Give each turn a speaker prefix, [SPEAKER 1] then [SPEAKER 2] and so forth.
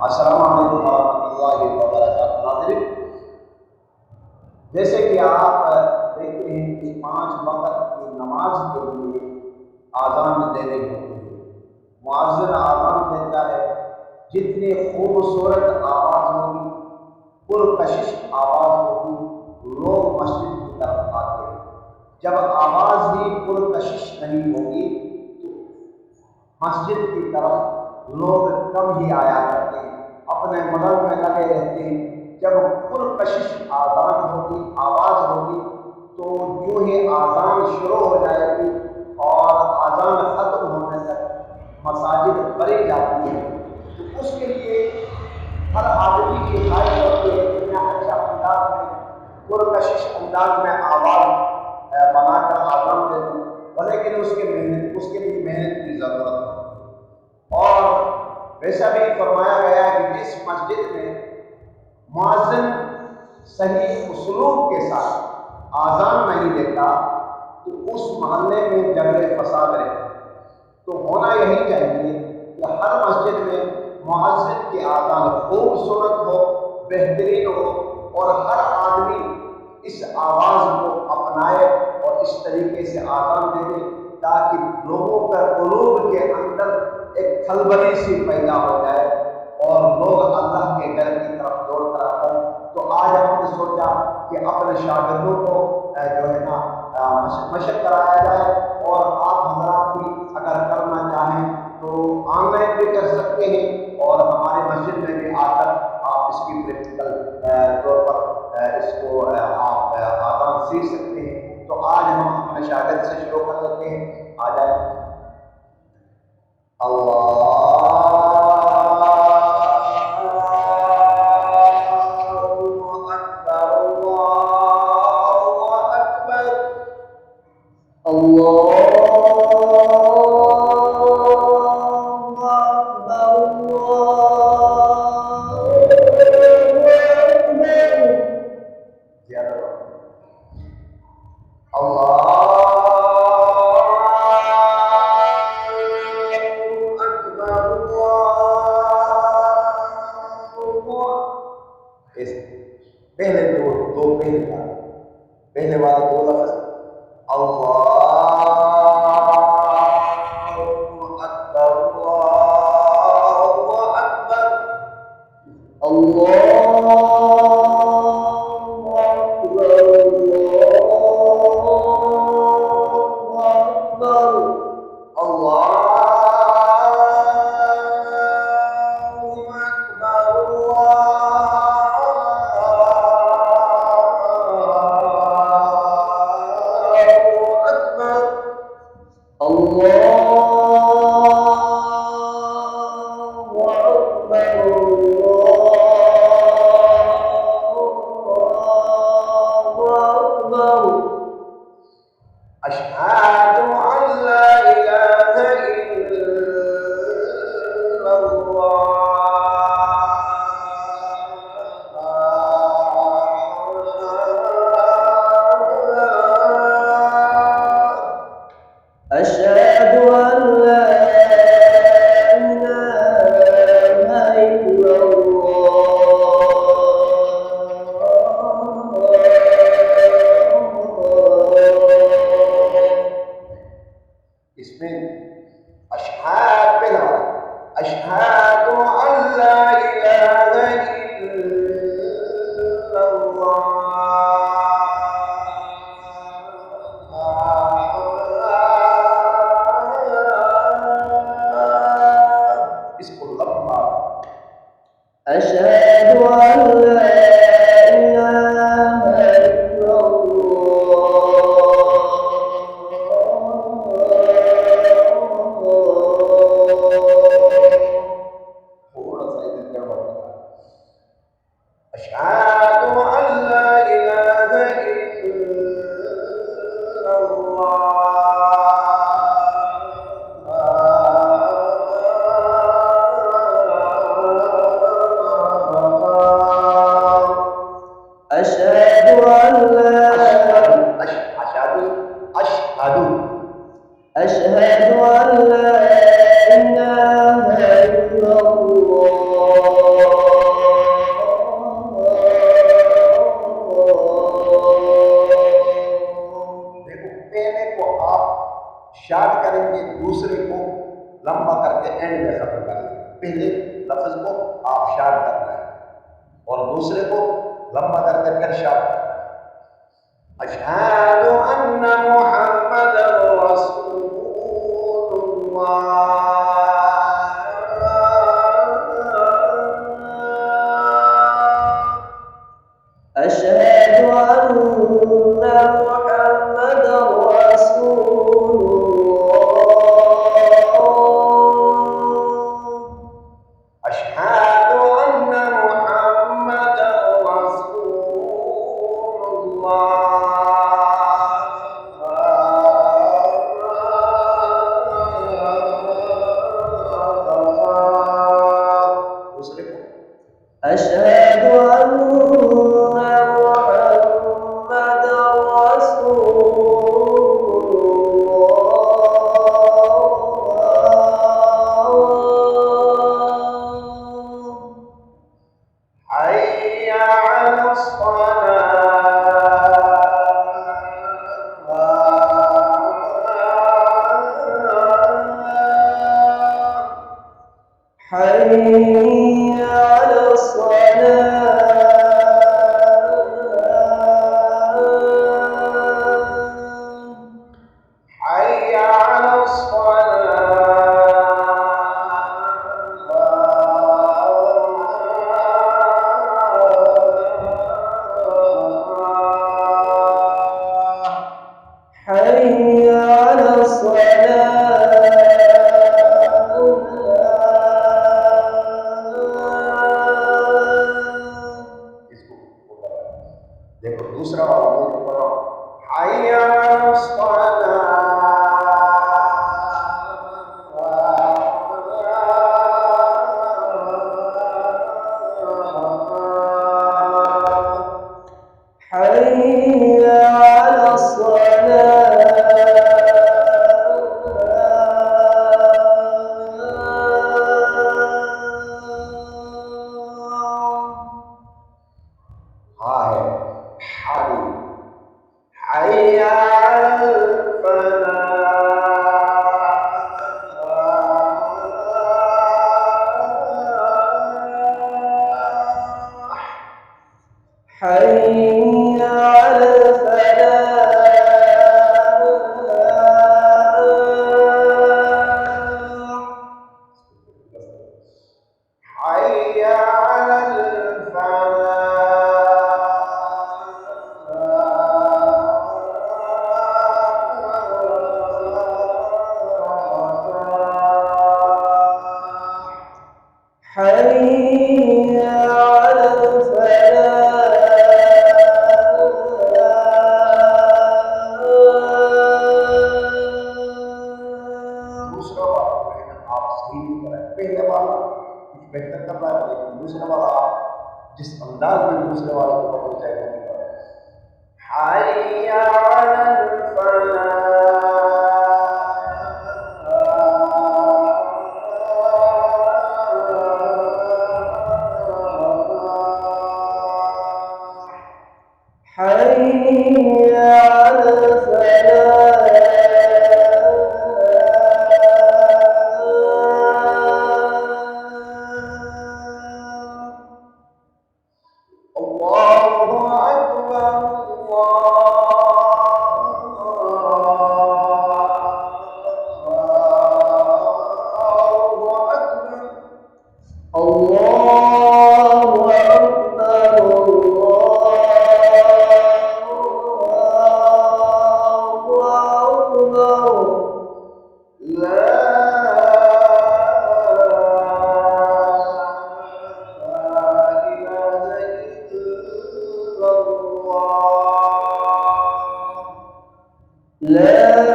[SPEAKER 1] अस्सलामु अलैकुम वरहमतुल्लाहि वबरकातुहू। नाज़रीन, जैसे कि आप देखते हैं कि 5 वक़्त की नमाज के लिए आज़ान देनी होती है। मुअज़्ज़िन आज़ान देता है, जितनी खूबसूरत आवाज़ होगी, पुरकशिश आवाज़ होगी, लोग मस्जिद की तरफ आते हैं। जब आवाज़ ही पुरकशिश नहीं होगी तो मस्जिद की तरफ लोग कम ही आया करते हैं, अपने मगल में लगे रहते हैं। जब पुरकशिश आज़ान होगी, आवाज़ होगी, तो जो ही आज़ान शुरू हो जाएगी और आज़ान ख़त्म होने तक मसाजिद भरी जाती है, तो उसके लिए हर आदमी की ख्वाहिश होती है कि मैं अच्छा अंदाज में, पुरकशिश अंदाज में आवाज़ बनाकर आज़ान दे दूँ, लेकिन उसके लिए मेहनत की ज़रूरत है। और वैसा भी फरमाया गया है कि जिस मस्जिद में मुअज़्ज़िन सही उसलूब के साथ आज़ान नहीं देता, तो उस मोहल्ले में झगड़े फसाद रहते। तो होना यही चाहिए कि हर मस्जिद में मुअज़्ज़िन की आज़ान खूबसूरत हो, बेहतरीन हो, और हर आदमी इस आवाज़ को अपनाए और इस तरीके से आज़ान दे दे, ताकि लोगों का क़ुलूब के अंदर एक खलबली सी पैदा हो जाए और लोग अल्लाह के घर की तरफ दौड़ कर आए। तो आज हमने सोचा कि अपने शागिर्दों को जो है ना मशक कराया जाए, और आप हज़रात भी अगर करना चाहें तो ऑनलाइन भी कर सकते हैं, और हमारे मस्जिद में भी आकर आप इसकी प्रैक्टिकल तौर पर इसको आप आज़ान सीख सकते हैं। तो आज हम अपने शागिर्द से शुरू कर लेते हैं। आ जाए। पहले वाले दो लफ्ज़ अल्लाहु अकबर, अल्लाहु अकबर, अल्लाहु अकबर, अल्लाहु अकबर, अल्लाहु अशहदु अल्ला इलाहा इल्लल्लाह, अशहदु अल्ला इलाहा इल्लल्लाह। इसमें अशहाद पहला, अशहादु अल्ला इलाहा इल्लल्लाह, इसको लंबा, अशहदु अल्ला इलाहा अशहदु अल्ला इलाहा इल्लल्लाह, अशहदु अल्ला अशहदु अशहदु अशहदु अल्ला इलाहा इल्लल्लाह, पहले लफ्ज को आबशार करना है और दूसरे को लंबा करके फिर शार करना है। अशहदु अन्ना मुहम्मदन रसूलुल्लाह।
[SPEAKER 2] أشهد أن محمدا رسول الله.
[SPEAKER 1] अशहदु अन्ना मुहम्मदन रसूलुल्लाह। दूसरे को
[SPEAKER 2] أشهد أن محمدا رسول الله.
[SPEAKER 1] حي على الصلاة.
[SPEAKER 2] حي على الصلاة.
[SPEAKER 1] حي على الصلاة.
[SPEAKER 2] حي على الصلاة.
[SPEAKER 1] इसको देखो दूसरा वाला बोल करो। حي على الصلاة.
[SPEAKER 2] حي على الصلاة.
[SPEAKER 1] हाँ है हाई। حي على الفلاح.
[SPEAKER 2] حي على الفلاح.
[SPEAKER 1] حي على الفلاح.
[SPEAKER 2] حي على الفلاح.
[SPEAKER 1] दूसरा वाला लेकिन आप सही नहीं कर रहे। पहले वाला कुछ बेहतर कर रहा है लेकिन दूसरा वाला आप जिस अंदाज में दूसरे वाले को पकड़ जाए वो नहीं कर रहे। حي على الفلاح.
[SPEAKER 2] حي على الفلاح.
[SPEAKER 1] الله أكبر الله أكبر.
[SPEAKER 2] الله أكبر. الله أكبر.
[SPEAKER 1] لا إله إلا الله.
[SPEAKER 2] لا